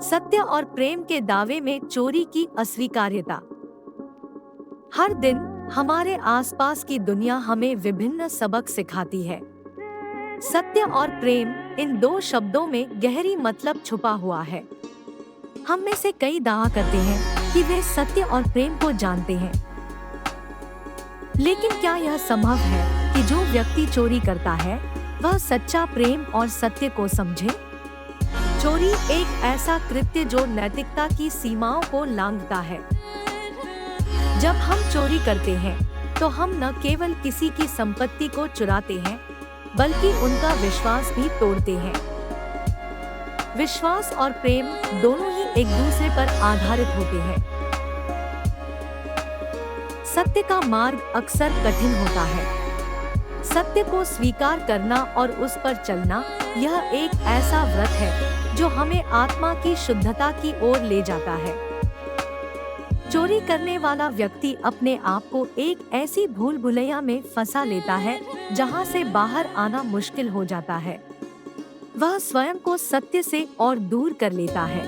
सत्य और प्रेम के दावे में चोरी की अस्वीकार्यता। हर दिन हमारे आसपास की दुनिया हमें विभिन्न सबक सिखाती है। सत्य और प्रेम, इन दो शब्दों में गहरी मतलब छुपा हुआ है। हम में से कई दावा करते हैं कि वे सत्य और प्रेम को जानते हैं, लेकिन क्या यह संभव है कि जो व्यक्ति चोरी करता है वह सच्चा प्रेम और सत्य को समझे? चोरी एक ऐसा कृत्य जो नैतिकता की सीमाओं को लांघता है। जब हम चोरी करते हैं तो हम न केवल किसी की संपत्ति को चुराते हैं, बल्कि उनका विश्वास भी तोड़ते हैं। विश्वास और प्रेम दोनों ही एक दूसरे पर आधारित होते हैं। सत्य का मार्ग अक्सर कठिन होता है। सत्य को स्वीकार करना और उस पर चलना, यह एक ऐसा व्रत है जो हमें आत्मा की शुद्धता की ओर ले जाता है। चोरी करने वाला व्यक्ति अपने आप को एक ऐसी भूल भुलैया में फंसा लेता है जहां से बाहर आना मुश्किल हो जाता है। वह स्वयं को सत्य से और दूर कर लेता है।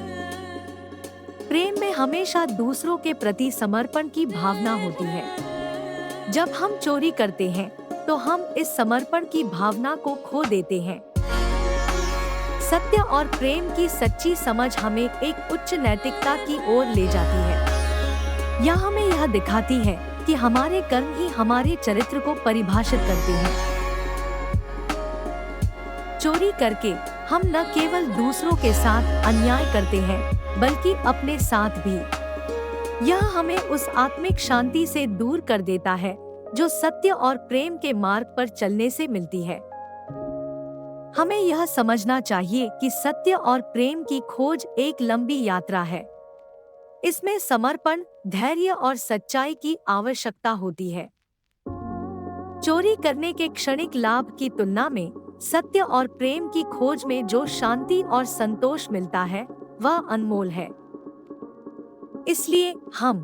प्रेम में हमेशा दूसरों के प्रति समर्पण की भावना होती है। जब हम चोरी करते हैं तो हम इस समर्पण की भावना को खो देते हैं। सत्य और प्रेम की सच्ची समझ हमें एक उच्च नैतिकता की ओर ले जाती है। यह हमें यह दिखाती है कि हमारे कर्म ही हमारे चरित्र को परिभाषित करते हैं। चोरी करके हम न केवल दूसरों के साथ अन्याय करते हैं, बल्कि अपने साथ भी। यह हमें उस आत्मिक शांति से दूर कर देता है जो सत्य और प्रेम के मार्ग पर चलने से मिलती है। हमें यह समझना चाहिए कि सत्य और प्रेम की खोज एक लंबी यात्रा है। इसमें समर्पण, धैर्य और सच्चाई की आवश्यकता होती है। चोरी करने के क्षणिक लाभ की तुलना में सत्य और प्रेम की खोज में जो शांति और संतोष मिलता है, वह अनमोल है। इसलिए हम